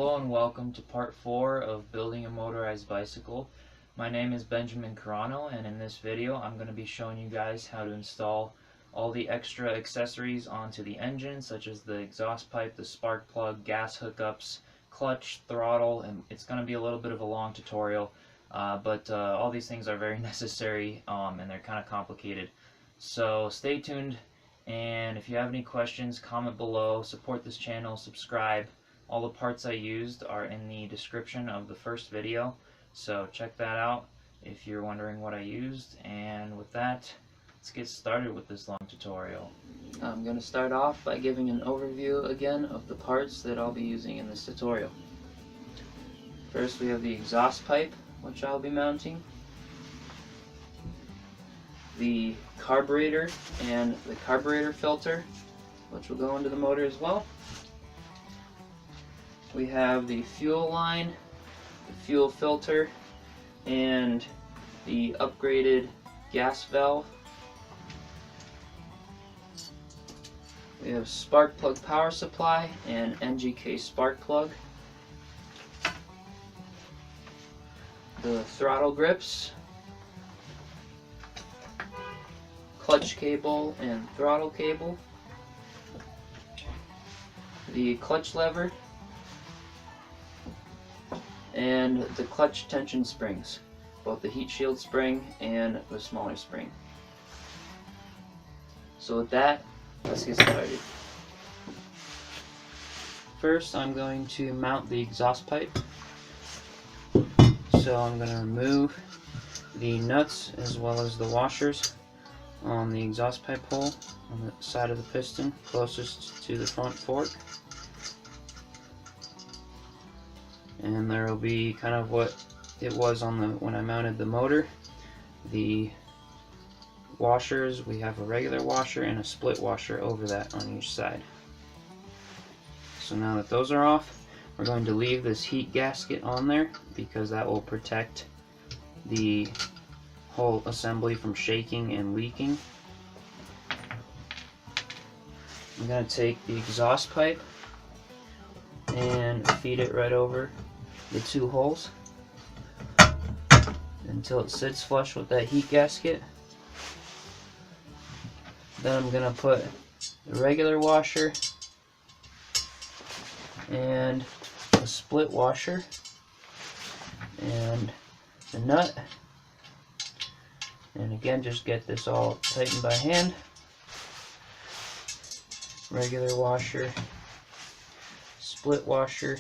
Hello and welcome to part 4 of building a motorized bicycle. My name is Benjamin Carano, and in this video I'm going to be showing you guys how to install all the extra accessories onto the engine, such as the exhaust pipe, the spark plug, gas hookups, clutch, throttle, and it's going to be a little bit of a long tutorial, but all these things are very necessary and they're kind of complicated. So stay tuned, and if you have any questions, comment below, support this channel, subscribe. All the parts I used are in the description of the first video, so check that out if you're wondering what I used. And with that, let's get started with this long tutorial. I'm going to start off by giving an overview again of the parts that I'll be using in this tutorial. First, we have the exhaust pipe, which I'll be mounting, the carburetor and the carburetor filter, which will go into the motor as well. We have the fuel line, the fuel filter, and the upgraded gas valve. We have spark plug power supply and NGK spark plug. The throttle grips, clutch cable and throttle cable, the clutch lever, and the clutch tension springs, both the heat shield spring and the smaller spring. So with that, let's get started. First, I'm going to mount the exhaust pipe. So I'm going to remove the nuts as well as the washers on the exhaust pipe hole on the side of the piston closest to the front fork. And there will be kind of what it was on the when I mounted the motor. The washers, we have a regular washer and a split washer over that on each side. So now that those are off, we're going to leave this heat gasket on there because that will protect the whole assembly from shaking and leaking. I'm going to take the exhaust pipe and feed it right over the two holes until it sits flush with that heat gasket. Then I'm going to put the regular washer and a split washer and the nut, and again just get this all tightened by hand. Regular washer, split washer,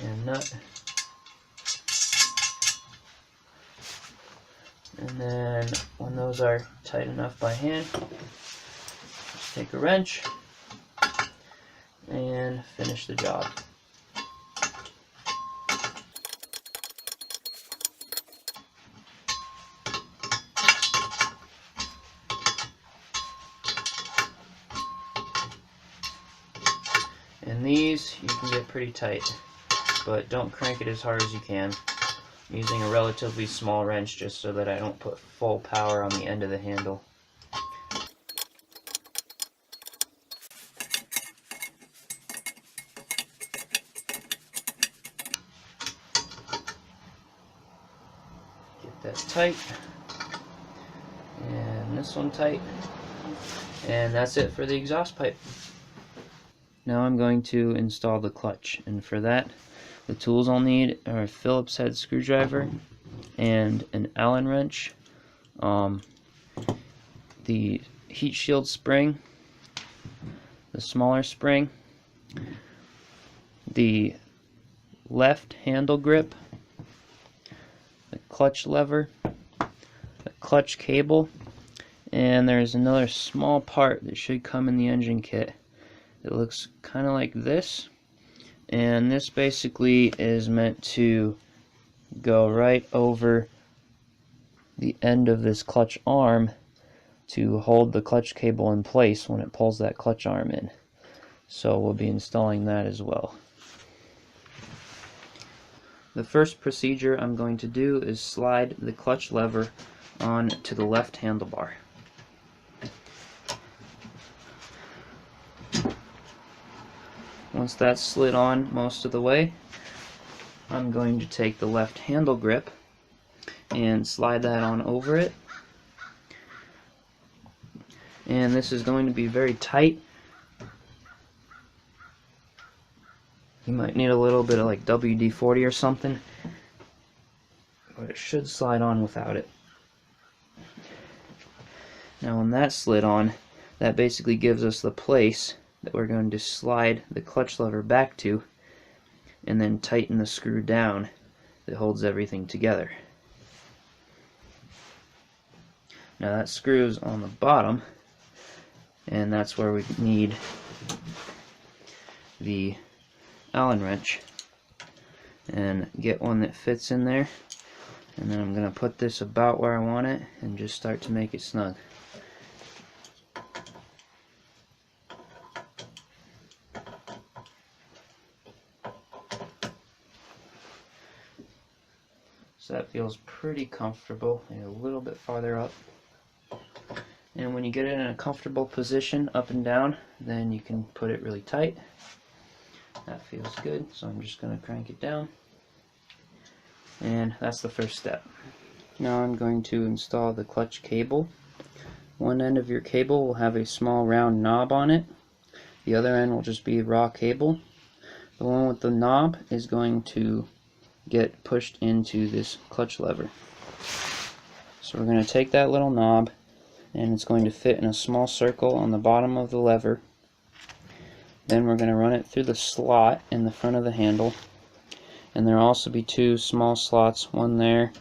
and nut, and then when those are tight enough by hand, just take a wrench and finish the job. And these you can get pretty tight, but don't crank it as hard as you can. I'm using a relatively small wrench just so that I don't put full power on the end of the handle. Get that tight, and this one tight, and that's it for the exhaust pipe. Now I'm going to install the clutch, and for that the tools I'll need are a Phillips head screwdriver and an Allen wrench, the heat shield spring, the smaller spring, the left handle grip, the clutch lever, the clutch cable, and there's another small part that should come in the engine kit. It looks kind of like this, and this basically is meant to go right over the end of this clutch arm to hold the clutch cable in place when it pulls that clutch arm in. So we'll be installing that as well. The first procedure I'm going to do is slide the clutch lever on to the left handlebar. once that's slid on most of the way, I'm going to take the left handle grip and slide that on over it. And this is going to be very tight. You might need a little bit of like WD-40 or something, but it should slide on without it. Now when that's slid on, that basically gives us the place that we're going to slide the clutch lever back to and then tighten the screw down that holds everything together. Now that screws on the bottom, and that's where we need the Allen wrench, and get one that fits in there, and then I'm going to put this about where I want it and just start to make it snug. So that feels pretty comfortable, and a little bit farther up. And when you get it in a comfortable position up and down, then you can put it really tight. That feels good, so I'm just going to crank it down. And that's the first step. Now I'm going to install the clutch cable. One end of your cable will have a small round knob on it. The other end will just be raw cable. The one with the knob is going to get pushed into this clutch lever. So we're going to take that little knob, and it's going to fit in a small circle on the bottom of the lever. Then we're going to run it through the slot in the front of the handle, and there will also be two small slots, one there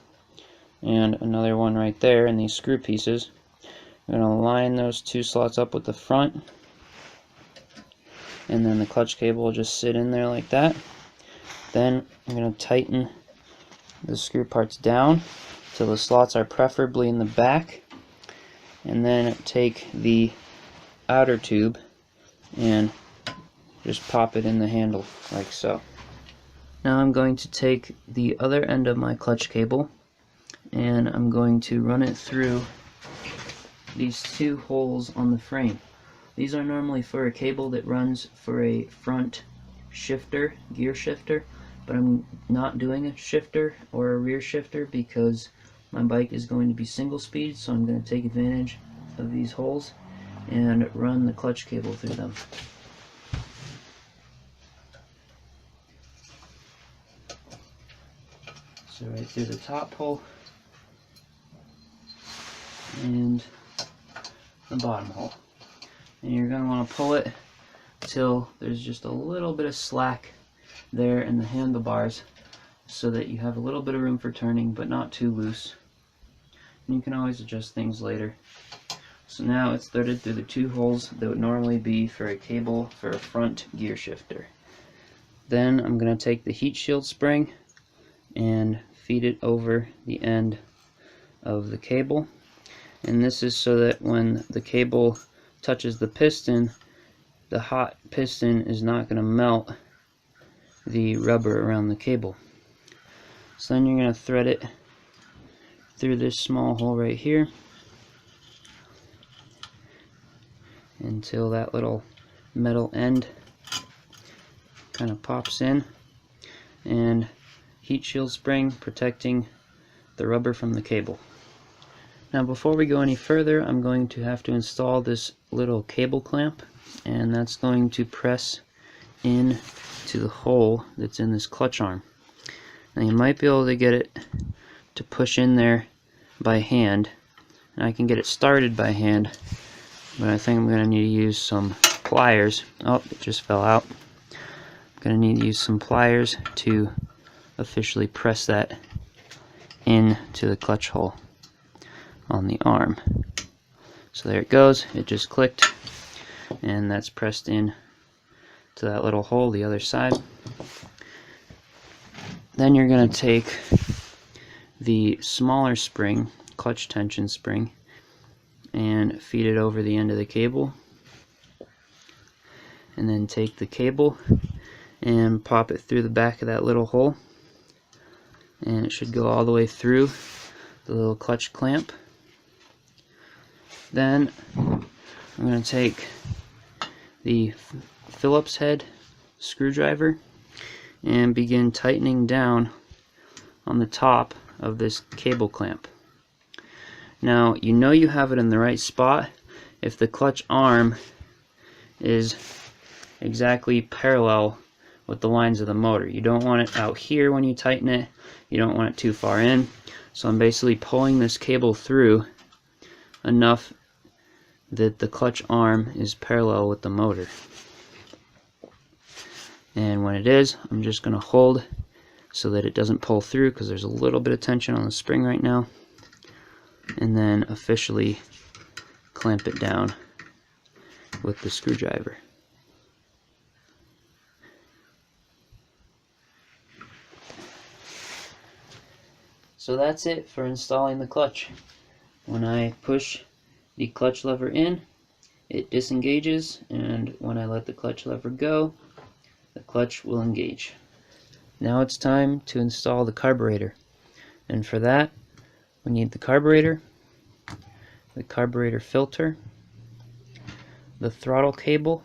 and another one right there in these screw pieces. We're going to line those two slots up with the front, and then the clutch cable will just sit in there like that. Then I'm going to tighten the screw parts down till the slots are preferably in the back, and then take the outer tube and just pop it in the handle like so. Now I'm going to take the other end of my clutch cable, and I'm going to run it through these two holes on the frame. These are normally for a cable that runs for a front shifter, gear shifter, but I'm not doing a shifter or a rear shifter because my bike is going to be single speed, so I'm going to take advantage of these holes and run the clutch cable through them. So right through the top hole and the bottom hole. And you're going to want to pull it till there's just a little bit of slack there in the handlebars, so that you have a little bit of room for turning but not too loose. And you can always adjust things later. So now it's threaded through the two holes that would normally be for a cable for a front gear shifter. Then I'm going to take the heat shield spring and feed it over the end of the cable, and this is so that when the cable touches the piston, the hot piston is not going to melt the rubber around the cable. So then you're going to thread it through this small hole right here until that little metal end kind of pops in, and heat shield spring protecting the rubber from the cable. Now before we go any further, I'm going to have to install this little cable clamp, and that's going to press in to the hole that's in this clutch arm. Now you might be able to get it to push in there by hand, and I can get it started by hand, but I think I'm going to need to use some pliers. Oh, it just fell out. I'm going to need to use some pliers to officially press that into the clutch hole on the arm. So there it goes, it just clicked, and that's pressed in to that little hole the other side. Then you're going to take the smaller spring, clutch tension spring, and feed it over the end of the cable, and then take the cable and pop it through the back of that little hole, and it should go all the way through the little clutch clamp. Then I'm going to take the Phillips head screwdriver and begin tightening down on the top of this cable clamp. Now you know you have it in the right spot if the clutch arm is exactly parallel with the lines of the motor. You don't want it out here when you tighten it. You don't want it too far in. So I'm basically pulling this cable through enough that the clutch arm is parallel with the motor. And when it is, I'm just going to hold so that it doesn't pull through, because there's a little bit of tension on the spring right now, and then officially clamp it down with the screwdriver. So that's it for installing the clutch. When I push the clutch lever in, it disengages, and when I let the clutch lever go, the clutch will engage. Now it's time to install the carburetor, and for that we need the carburetor filter, the throttle cable,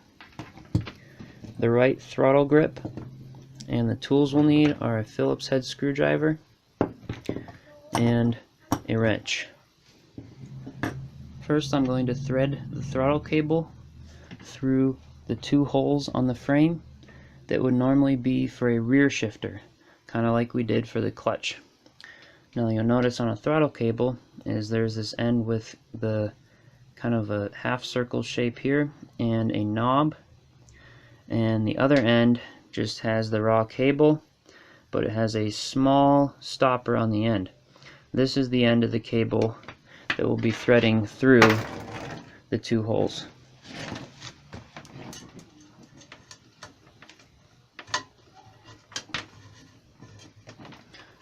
the right throttle grip, and the tools we'll need are a Phillips head screwdriver and a wrench. First, I'm going to thread the throttle cable through the 2 holes on the frame that would normally be for a rear shifter, kind of like we did for the clutch. Now you'll notice on a throttle cable is there's this end with the kind of a half circle shape here and a knob, and the other end just has the raw cable, but it has a small stopper on the end. This is the end of the cable that will be threading through the 2 holes.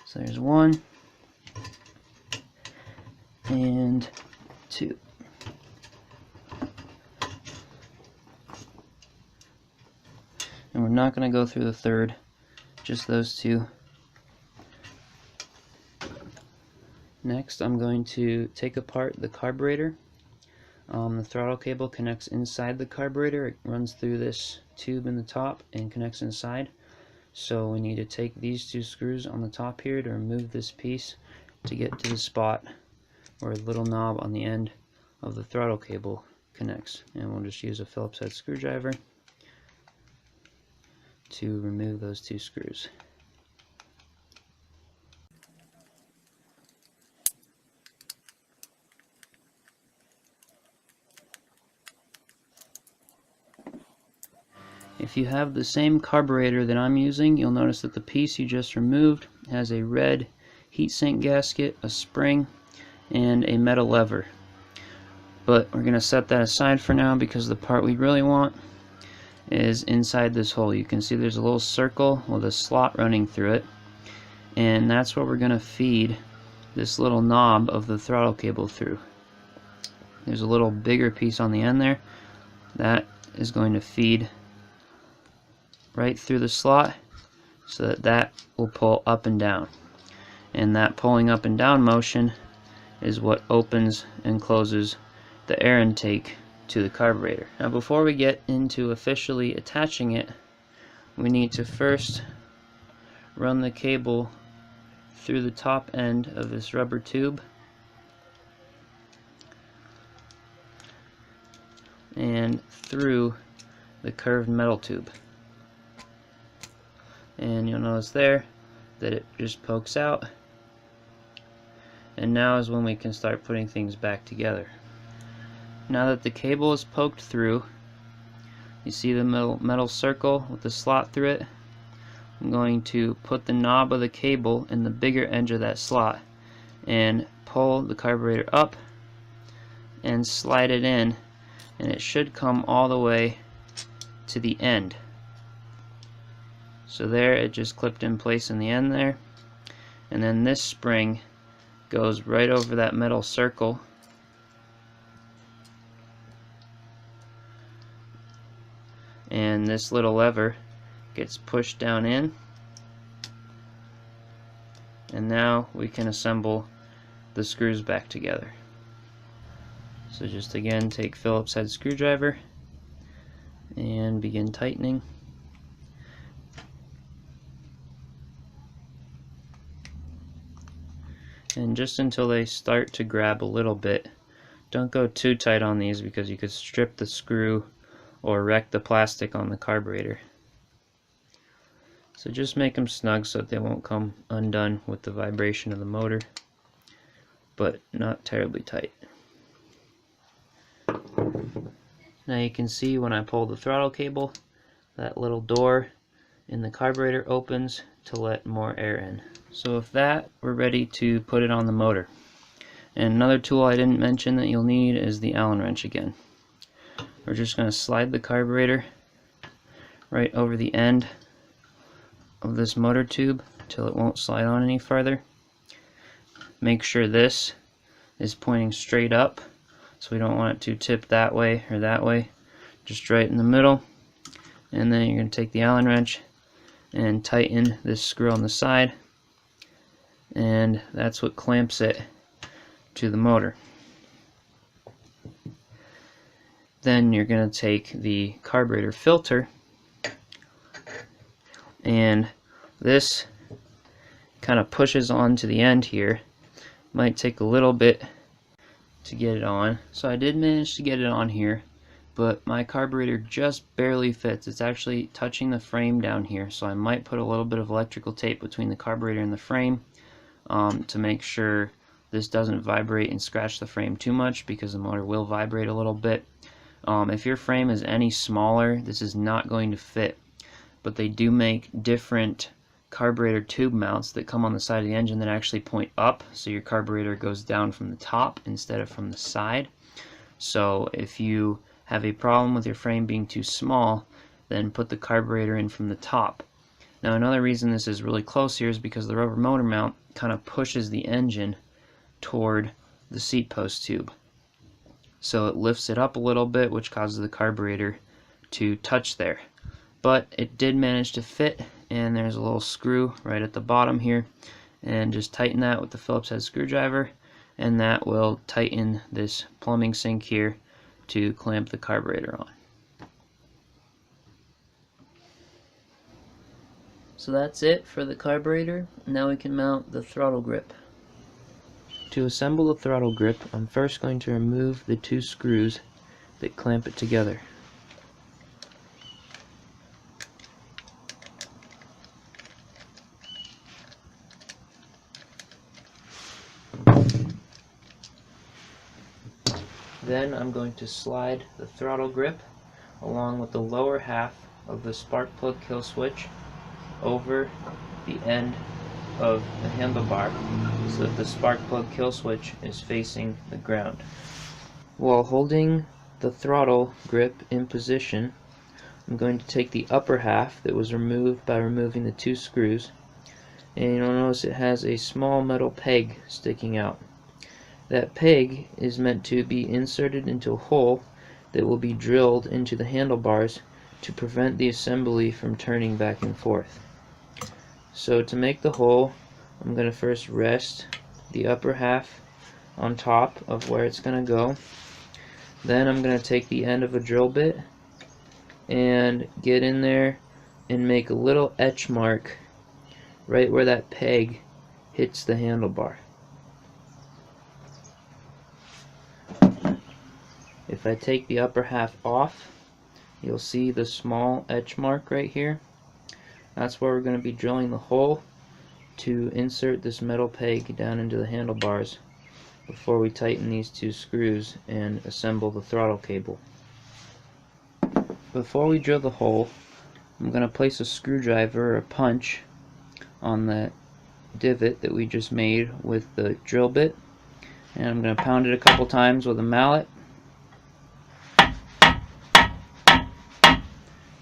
So there's 1 and 2. And we're not going to go through the 3rd, just those 2. Next, I'm going to take apart the carburetor. The throttle cable connects inside the carburetor. It runs through this tube in the top and connects inside. So we need to take these 2 screws on the top here to remove this piece to get to the spot where a little knob on the end of the throttle cable connects. And we'll just use a Phillips head screwdriver to remove those 2 screws. If you have the same carburetor that I'm using, you'll notice that the piece you just removed has a red heatsink gasket, a spring, and a metal lever. But we're going to set that aside for now because the part we really want is inside this hole. You can see there's a little circle with a slot running through it, and that's where we're going to feed this little knob of the throttle cable through. There's a little bigger piece on the end there that is going to feed right through the slot so that will pull up and down, and that pulling up and down motion is what opens and closes the air intake to the carburetor. Now before we get into officially attaching it, we need to first run the cable through the top end of this rubber tube and through the curved metal tube. And you'll notice there that it just pokes out, and now is when we can start putting things back together. Now that the cable is poked through, you see the metal circle with the slot through it. I'm going to put the knob of the cable in the bigger edge of that slot and pull the carburetor up and slide it in, and it should come all the way to the end. So there, it just clipped in place in the end there, and then this spring goes right over that metal circle and this little lever gets pushed down in, and now we can assemble the screws back together. So just again take Phillips head screwdriver and begin tightening. just until they start to grab a little bit. Don't go too tight on these because you could strip the screw or wreck the plastic on the carburetor. So just make them snug so that they won't come undone with the vibration of the motor, but not terribly tight. Now you can see when I pull the throttle cable, that little door in the carburetor opens to let more air in. So with that, we're ready to put it on the motor. And another tool I didn't mention that you'll need is the Allen wrench again. We're just going to slide the carburetor right over the end of this motor tube till it won't slide on any farther. Make sure this is pointing straight up, so we don't want it to tip that way or that way, just right in the middle. And then you're going to take the Allen wrench and tighten this screw on the side, and that's what clamps it to the motor. Then you're going to take the carburetor filter, and this kind of pushes on to the end here. Might take a little bit to get it on. So I did manage to get it on here, but my carburetor just barely fits. It's actually touching the frame down here, so I might put a little bit of electrical tape between the carburetor and the frame to make sure this doesn't vibrate and scratch the frame too much, because the motor will vibrate a little bit. If your frame is any smaller, this is not going to fit, but they do make different carburetor tube mounts that come on the side of the engine that actually point up, so your carburetor goes down from the top instead of from the side. So if you have a problem with your frame being too small, then put the carburetor in from the top. Now another reason this is really close here is because the rubber motor mount kind of pushes the engine toward the seat post tube. So it lifts it up a little bit, which causes the carburetor to touch there. But it did manage to fit, and there's a little screw right at the bottom here, and just tighten that with the Phillips head screwdriver, and that will tighten this plumbing sink here to clamp the carburetor on. So that's it for the carburetor. Now we can mount the throttle grip. To assemble the throttle grip, I'm first going to remove the two screws that clamp it together. Then I'm going to slide the throttle grip along with the lower half of the spark plug kill switch over the end of the handlebar so that the spark plug kill switch is facing the ground. While holding the throttle grip in position, I'm going to take the upper half that was removed by removing the two screws, and you'll notice it has a small metal peg sticking out. That peg is meant to be inserted into a hole that will be drilled into the handlebars to prevent the assembly from turning back and forth. So to make the hole, I'm going to first rest the upper half on top of where it's going to go. Then I'm going to take the end of a drill bit and get in there and make a little etch mark right where that peg hits the handlebar. If I take the upper half off, you'll see the small etch mark right here. That's where we're going to be drilling the hole to insert this metal peg down into the handlebars before we tighten these two screws and assemble the throttle cable. Before we drill the hole, I'm going to place a screwdriver or a punch on the divot that we just made with the drill bit, and I'm going to pound it a couple times with a mallet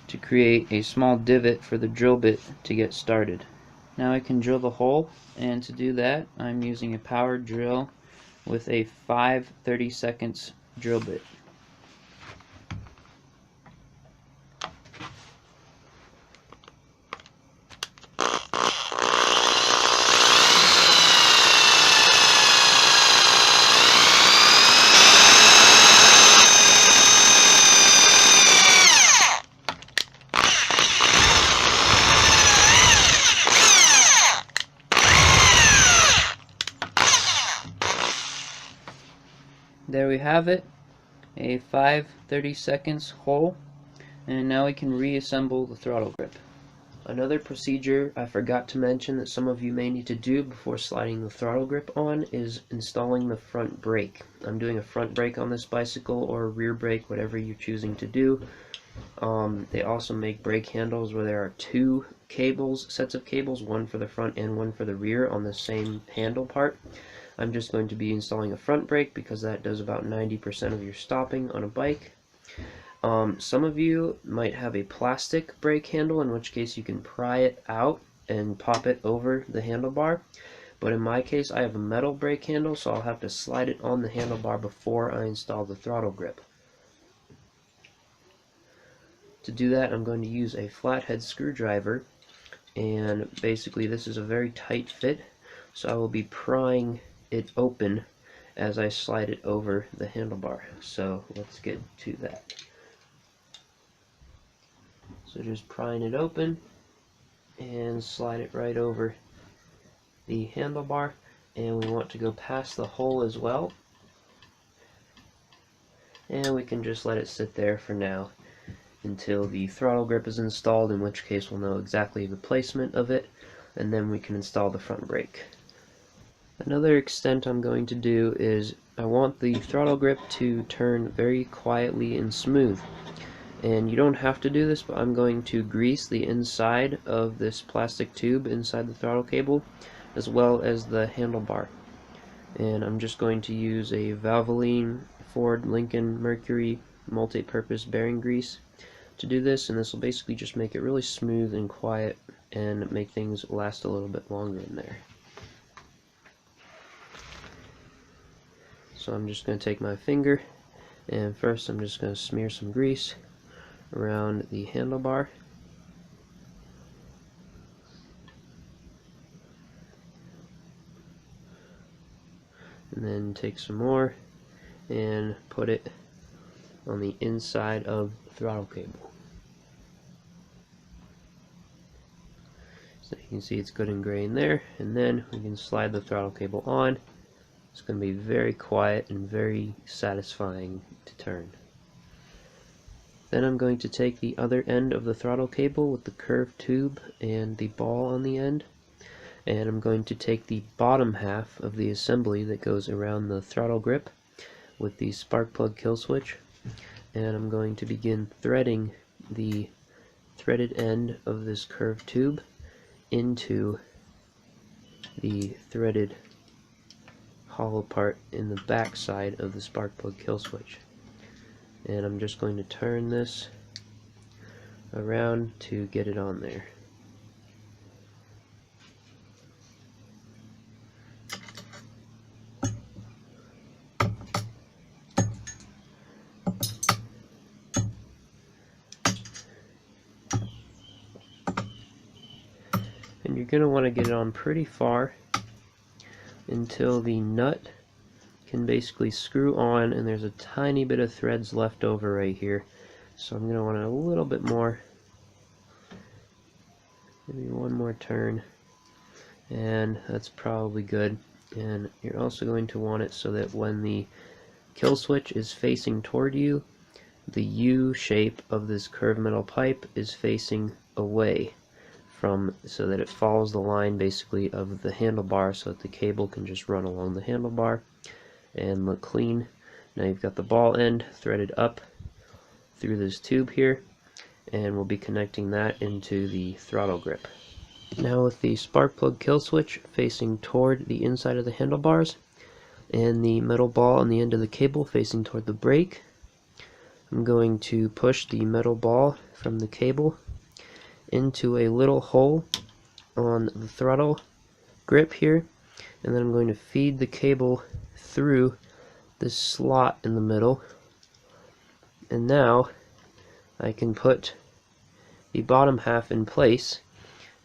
to create a small divot for the drill bit to get started. Now I can drill the hole, and to do that I'm using a power drill with a 5/32 drill bit. there we have it, a 5/30 seconds hole, and now we can reassemble the throttle grip. Another procedure I forgot to mention that some of you may need to do before sliding the throttle grip on is installing the front brake. I'm doing a front brake on this bicycle, or a rear brake, whatever you're choosing to do. They also make brake handles where there are two sets of cables, one for the front and one for the rear on the same handle part. I'm just going to be installing a front brake because that does about 90% of your stopping on a bike. Some of you might have a plastic brake handle, in which case you can pry it out and pop it over the handlebar. But in my case, I have a metal brake handle, so I'll have to slide it on the handlebar before I install the throttle grip. To do that, I'm going to use a flathead screwdriver, and basically this is a very tight fit, so I will be prying it open as I slide it over the handlebar. So let's get to that. So just prying it open and slide it right over the handlebar, and we want to go past the hole as well, and we can just let it sit there for now until the throttle grip is installed, in which case we'll know exactly the placement of it, and then we can install the front brake. Another extent I'm going to do is I want the throttle grip to turn very quietly and smooth. And you don't have to do this, but I'm going to grease the inside of this plastic tube inside the throttle cable, as well as the handlebar. And I'm just going to use a Valvoline Ford Lincoln Mercury multi-purpose bearing grease to do this, and this will basically just make it really smooth and quiet and make things last a little bit longer in there. So I'm just going to take my finger, and first I'm just going to smear some grease around the handlebar, and then take some more and put it on the inside of the throttle cable. So you can see it's good and gray in there, and then we can slide the throttle cable on. It's going to be very quiet and very satisfying to turn. Then I'm going to take the other end of the throttle cable with the curved tube and the ball on the end, and I'm going to take the bottom half of the assembly that goes around the throttle grip with the spark plug kill switch, and I'm going to begin threading the threaded end of this curved tube into the threaded hollow part in the back side of the spark plug kill switch. And I'm just going to turn this around to get it on there. And you're going to want to get it on pretty far until the nut can basically screw on, and there's a tiny bit of threads left over right here, so I'm going to want a little bit more, maybe one more turn, and that's probably good. And you're also going to want it so that when the kill switch is facing toward you, the U shape of this curved metal pipe is facing away from, so that it follows the line basically of the handlebar, so that the cable can just run along the handlebar and look clean. Now you've got the ball end threaded up through this tube here, and we'll be connecting that into the throttle grip. Now with the spark plug kill switch facing toward the inside of the handlebars and the metal ball on the end of the cable facing toward the brake, I'm going to push the metal ball from the cable into a little hole on the throttle grip here, and then I'm going to feed the cable through this slot in the middle, and now I can put the bottom half in place.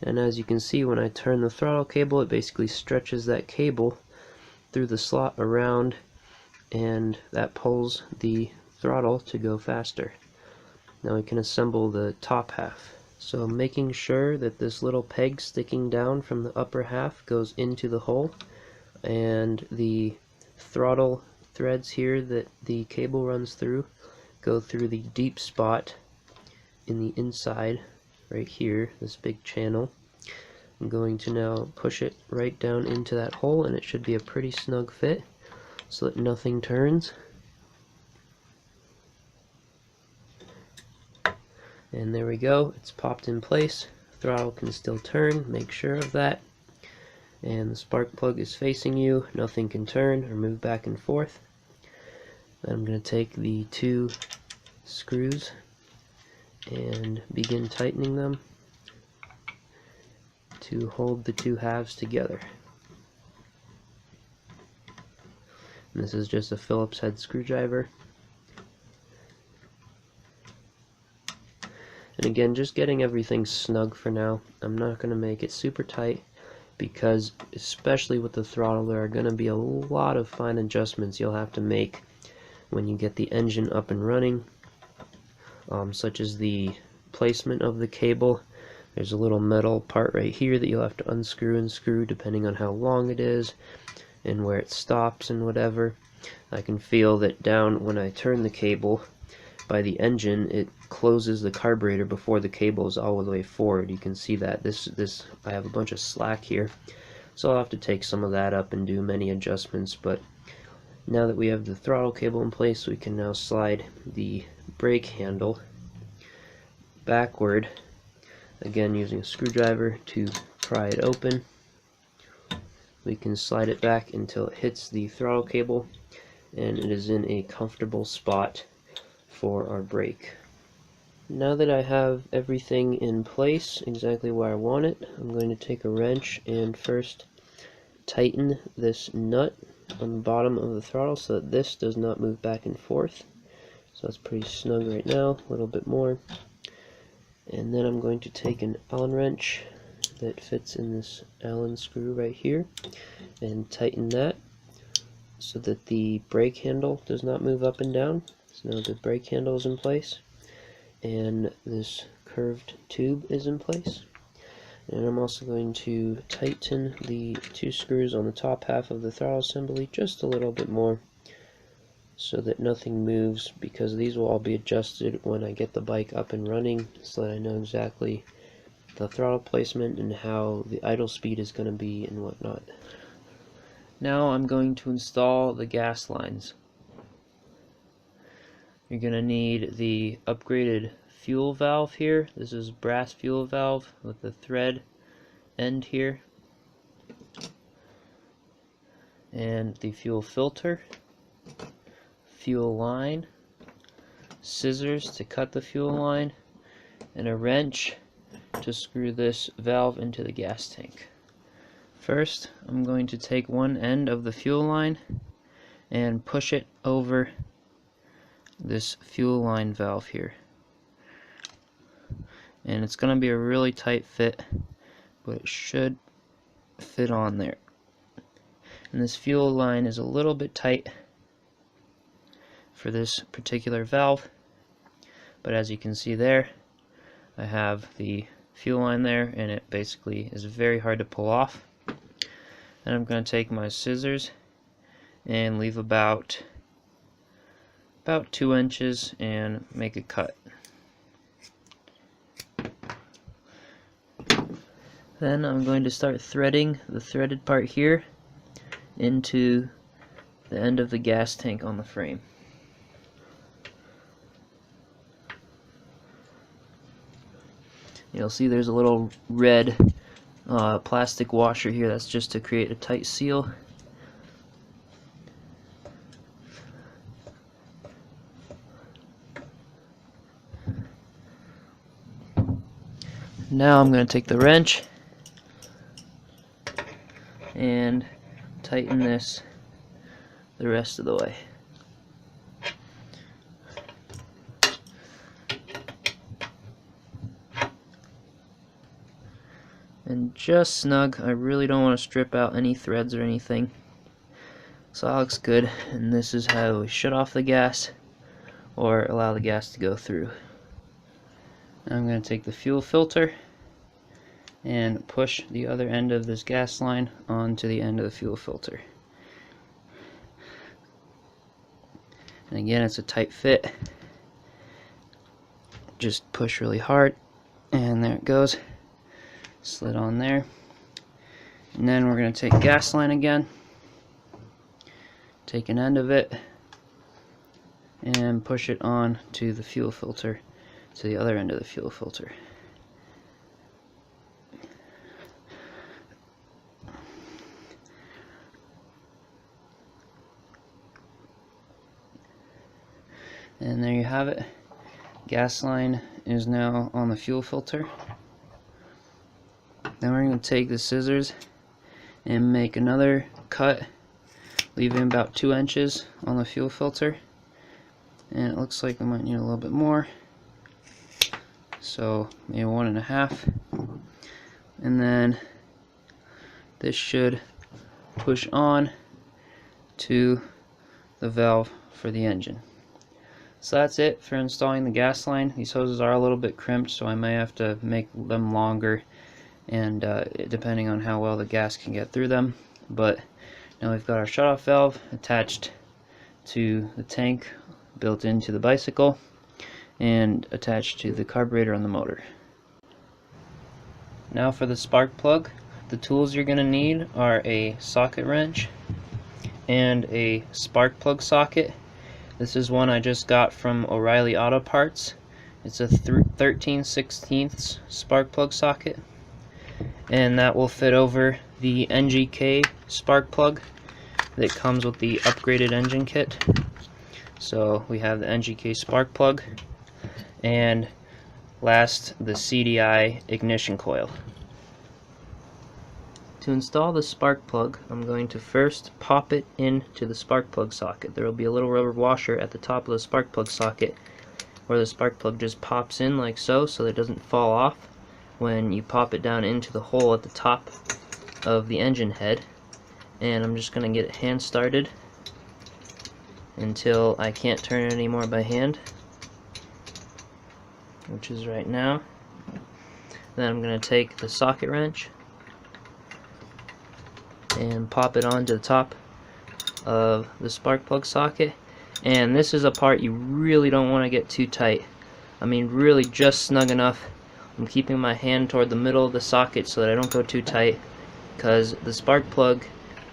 And as you can see, when I turn the throttle cable, it basically stretches that cable through the slot around, and that pulls the throttle to go faster. Now we can assemble the top half. So making sure that this little peg sticking down from the upper half goes into the hole, and the throttle threads here that the cable runs through go through the deep spot in the inside right here, this big channel. I'm going to now push it right down into that hole, and it should be a pretty snug fit so that nothing turns. And there we go, it's popped in place. Throttle can still turn, make sure of that. And the spark plug is facing you, nothing can turn or move back and forth. Then I'm going to take the 2 screws and begin tightening them to hold the 2 halves together. And this is just a Phillips head screwdriver. And again, just getting everything snug for now. I'm not going to make it super tight because, especially with the throttle, there are going to be a lot of fine adjustments you'll have to make when you get the engine up and running, such as the placement of the cable. There's a little metal part right here that you'll have to unscrew and screw depending on how long it is and where it stops and whatever. I can feel that down when I turn the cable by the engine, it closes the carburetor before the cable is all the way forward. You can see that I have a bunch of slack here, so I'll have to take some of that up and do many adjustments. But now that we have the throttle cable in place, we can now slide the brake handle backward, again using a screwdriver to pry it open. We can slide it back until it hits the throttle cable and it is in a comfortable spot for our brake. Now that I have everything in place exactly where I want it, I'm going to take a wrench and first tighten this nut on the bottom of the throttle so that this does not move back and forth. So that's pretty snug right now, a little bit more. And then I'm going to take an Allen wrench that fits in this Allen screw right here and tighten that so that the brake handle does not move up and down. So now the brake handle is in place and this curved tube is in place. And I'm also going to tighten the 2 screws on the top half of the throttle assembly just a little bit more so that nothing moves, because these will all be adjusted when I get the bike up and running so that I know exactly the throttle placement and how the idle speed is going to be and whatnot. Now I'm going to install the gas lines. You're going to need the upgraded fuel valve here. This is brass fuel valve with the thread end here, and the fuel filter, fuel line, scissors to cut the fuel line, and a wrench to screw this valve into the gas tank. First, I'm going to take one end of the fuel line and push it over this fuel line valve here. And it's going to be a really tight fit, but it should fit on there. And this fuel line is a little bit tight for this particular valve, but as you can see there, I have the fuel line there, and it basically is very hard to pull off. And I'm going to take my scissors and leave about 2 inches and make a cut. Then I'm going to start threading the threaded part here into the end of the gas tank on the frame. You'll see there's a little red plastic washer here. That's just to create a tight seal. Now I'm going to take the wrench and tighten this the rest of the way. And just snug. I really don't want to strip out any threads or anything. So that looks good, and this is how we shut off the gas or allow the gas to go through. Now I'm going to take the fuel filter and push the other end of this gas line onto the end of the fuel filter. And again, it's a tight fit. Just push really hard, and there it goes. Slid on there. And then we're going to take gas line again, take an end of it, and push it on to the fuel filter, to the other end of the fuel filter. And there you have it. Gas line is now on the fuel filter. Then we're going to take the scissors and make another cut, leaving about 2 inches on the fuel filter. And it looks like we might need a little bit more, so maybe 1.5. And then this should push on to the valve for the engine. So that's it for installing the gas line. These hoses are a little bit crimped, so I may have to make them longer, and depending on how well the gas can get through them. But now we've got our shutoff valve attached to the tank, built into the bicycle, and attached to the carburetor on the motor. Now for the spark plug. The tools you're going to need are a socket wrench and a spark plug socket. This is one I just got from O'Reilly Auto Parts. It's a 13/16 spark plug socket, and that will fit over the NGK spark plug that comes with the upgraded engine kit. So we have the NGK spark plug, and last, the CDI ignition coil. To install the spark plug, I'm going to first pop it into the spark plug socket. There will be a little rubber washer at the top of the spark plug socket where the spark plug just pops in like so that it doesn't fall off when you pop it down into the hole at the top of the engine head. And I'm just going to get it hand started until I can't turn it anymore by hand, which is right now. Then I'm going to take the socket wrench and pop it onto the top of the spark plug socket. And this is a part you really don't want to get too tight. I mean, really just snug enough. I'm keeping my hand toward the middle of the socket so that I don't go too tight, because the spark plug,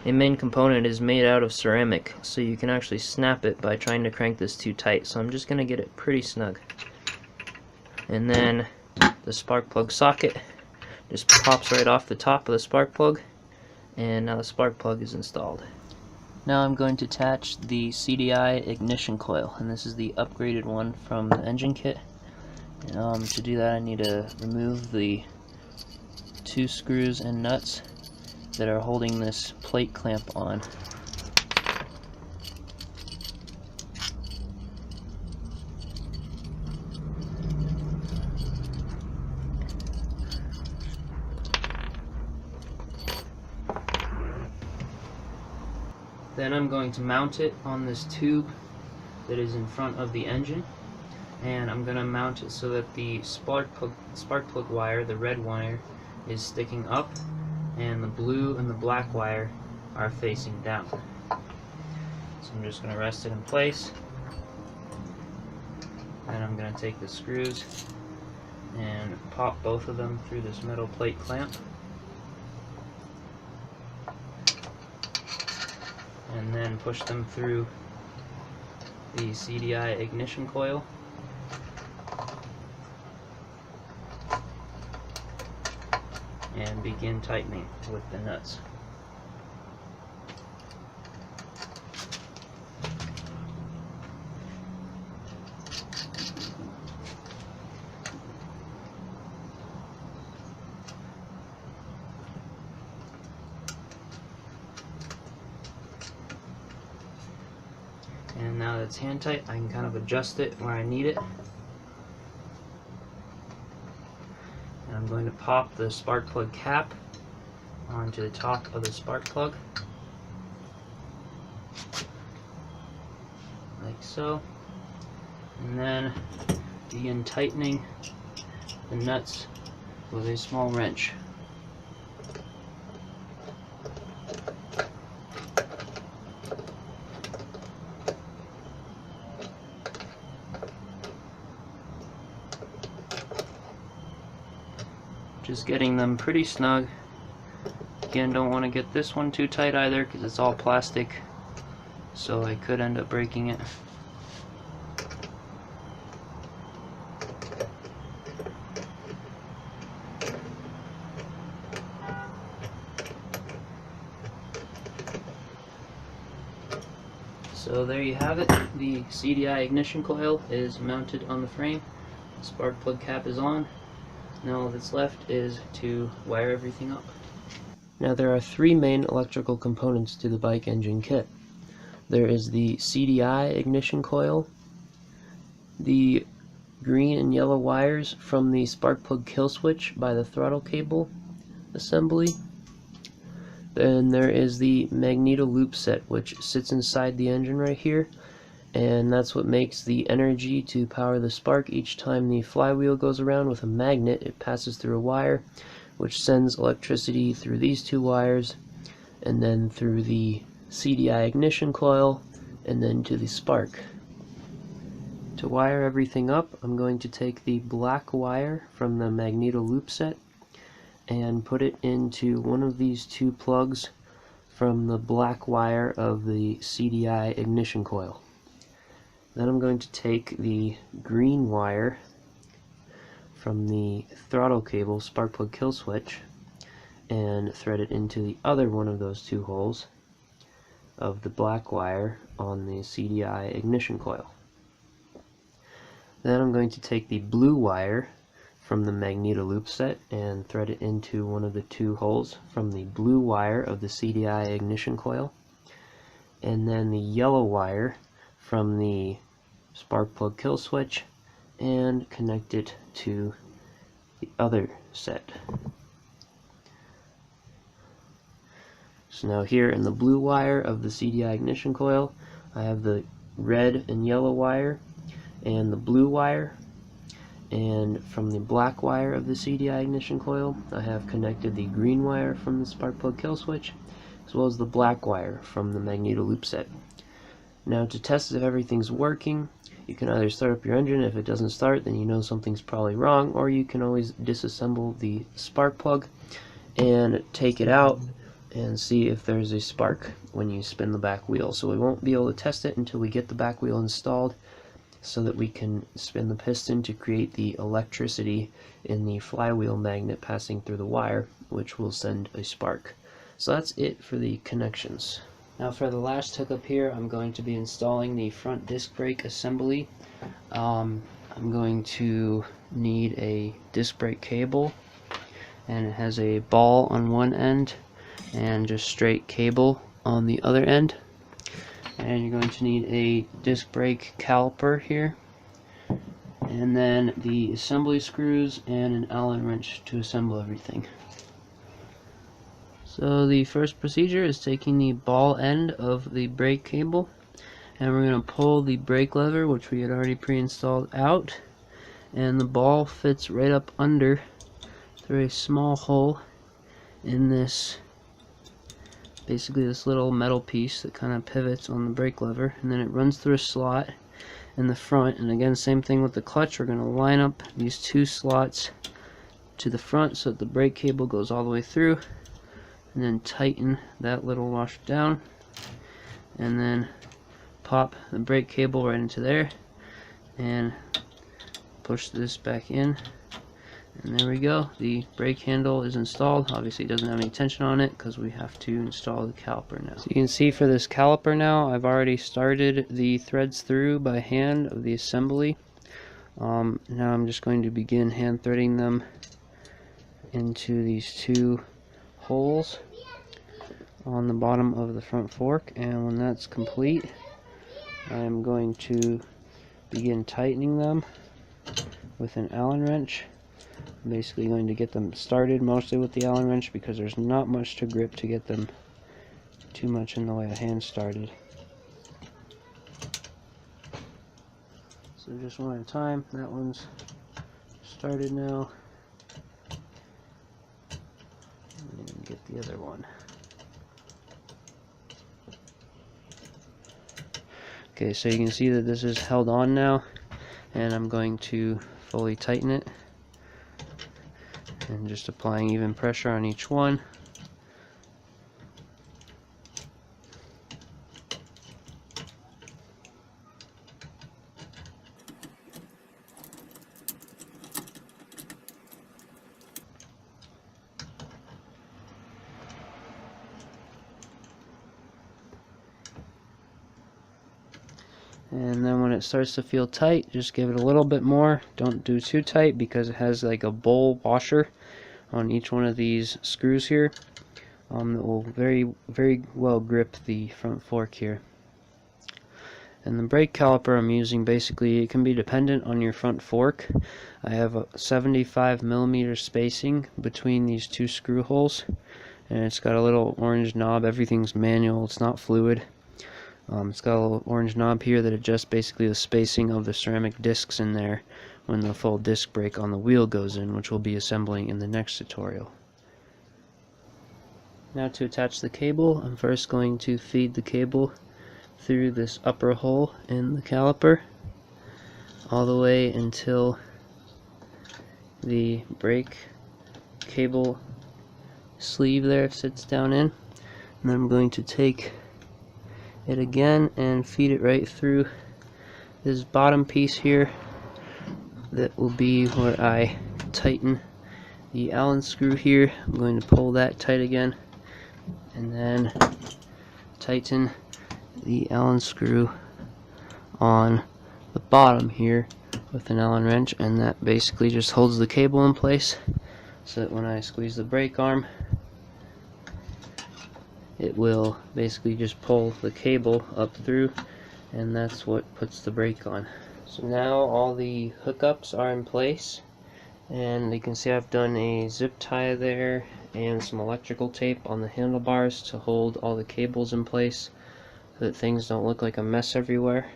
a main component, is made out of ceramic, so you can actually snap it by trying to crank this too tight. So I'm just going to get it pretty snug. And then the spark plug socket just pops right off the top of the spark plug, and now the spark plug is installed. Now I'm going to attach the CDI ignition coil, and this is the upgraded one from the engine kit. To do that, I need to remove the 2 screws and nuts that are holding this plate clamp on. Then I'm going to mount it on this tube that is in front of the engine, and I'm going to mount it so that the spark plug wire, the red wire, is sticking up, and the blue and the black wire are facing down. So I'm just going to rest it in place, and I'm going to take the screws and pop both of them through this metal plate clamp, and then push them through the CDI ignition coil. And begin tightening with the nuts. And now that it's hand tight, I can kind of adjust it where I need it. And I'm going to pop the spark plug cap onto the top of the spark plug, like so. And then begin tightening the nuts with a small wrench. Just getting them pretty snug. Again, don't want to get this one too tight either because it's all plastic, so I could end up breaking it. So there you have it. The CDI ignition coil is mounted on the frame. The spark plug cap is on. Now all that's left is to wire everything up. Now there are three main electrical components to the bike engine kit. There is the CDI ignition coil, the green and yellow wires from the spark plug kill switch by the throttle cable assembly. Then there is the magneto loop set, which sits inside the engine right here, and that's what makes the energy to power the spark. Each time the flywheel goes around with a magnet, it passes through a wire, which sends electricity through these two wires, and then through the CDI ignition coil, and then to the spark. To wire everything up, I'm going to take the black wire from the magneto loop set and put it into one of these two plugs from the black wire of the CDI ignition coil. Then I'm going to take the green wire from the throttle cable spark plug kill switch and thread it into the other one of those two holes of the black wire on the CDI ignition coil. Then I'm going to take the blue wire from the magneto loop set and thread it into one of the two holes from the blue wire of the CDI ignition coil, and then the yellow wire from the spark plug kill switch and connect it to the other set. So now here in the blue wire of the CDI ignition coil, I have the red and yellow wire and the blue wire, and from the black wire of the CDI ignition coil I have connected the green wire from the spark plug kill switch as well as the black wire from the magneto loop set. Now to test if everything's working, you can either start up your engine. If it doesn't start, then you know something's probably wrong, or you can always disassemble the spark plug and take it out and see if there's a spark when you spin the back wheel. So we won't be able to test it until we get the back wheel installed, so that we can spin the piston to create the electricity in the flywheel magnet passing through the wire, which will send a spark. So that's it for the connections. Now for the last hookup here, I'm going to be installing the front disc brake assembly. I'm going to need a disc brake cable, and it has a ball on one end and just straight cable on the other end. And you're going to need a disc brake caliper here, and then the assembly screws and an Allen wrench to assemble everything. So the first procedure is taking the ball end of the brake cable, and we're going to pull the brake lever, which we had already pre-installed, out, and the ball fits right up under through a small hole in this, basically this little metal piece that kind of pivots on the brake lever, and then it runs through a slot in the front. And again, same thing with the clutch, we're going to line up these two slots to the front so that the brake cable goes all the way through, and then tighten that little washer down, and then pop the brake cable right into there and push this back in. And there we go, the brake handle is installed. Obviously it doesn't have any tension on it because we have to install the caliper now. So you can see for this caliper now, I've already started the threads through by hand of the assembly. Now I'm just going to begin hand threading them into these two holes on the bottom of the front fork, and when that's complete, I'm going to begin tightening them with an Allen wrench. I'm basically going to get them started mostly with the Allen wrench because there's not much to grip to get them too much in the way of hand started. So just one at a time. That one's started now. And get the other one. Okay, so you can see that this is held on now, and I'm going to fully tighten it. and just applying even pressure on each one. And then when it starts to feel tight, just give it a little bit more. Don't do too tight because it has like a bowl washer on each one of these screws here that will very well grip the front fork here. And the brake caliper I'm using, basically it can be dependent on your front fork. I have a 75mm spacing between these two screw holes, and it's got a little orange knob. Everything's manual, it's not fluid. It's got a little orange knob here that adjusts basically the spacing of the ceramic discs in there when the full disc brake on the wheel goes in, which we'll be assembling in the next tutorial. Now to attach the cable, I'm first going to feed the cable through this upper hole in the caliper all the way until the brake cable sleeve there sits down in. And then I'm going to take it again and feed it right through this bottom piece here. That will be where I tighten the Allen screw here. I'm going to pull that tight again and then tighten the Allen screw on the bottom here with an Allen wrench, and that basically just holds the cable in place so that when I squeeze the brake arm, it will basically just pull the cable up through, and that's what puts the brake on. So now all the hookups are in place, and you can see I've done a zip tie there and some electrical tape on the handlebars to hold all the cables in place so that things don't look like a mess everywhere.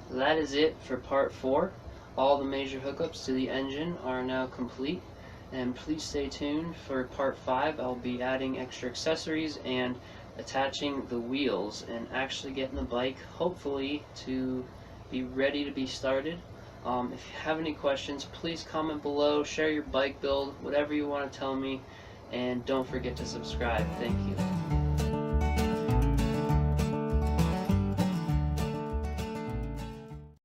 So that is it for part 4. All the major hookups to the engine are now complete. And please stay tuned for part 5. I'll be adding extra accessories and attaching the wheels and actually getting the bike hopefully to be ready to be started. If you have any questions, please comment below, share your bike build, whatever you want to tell me, and don't forget to subscribe. Thank you.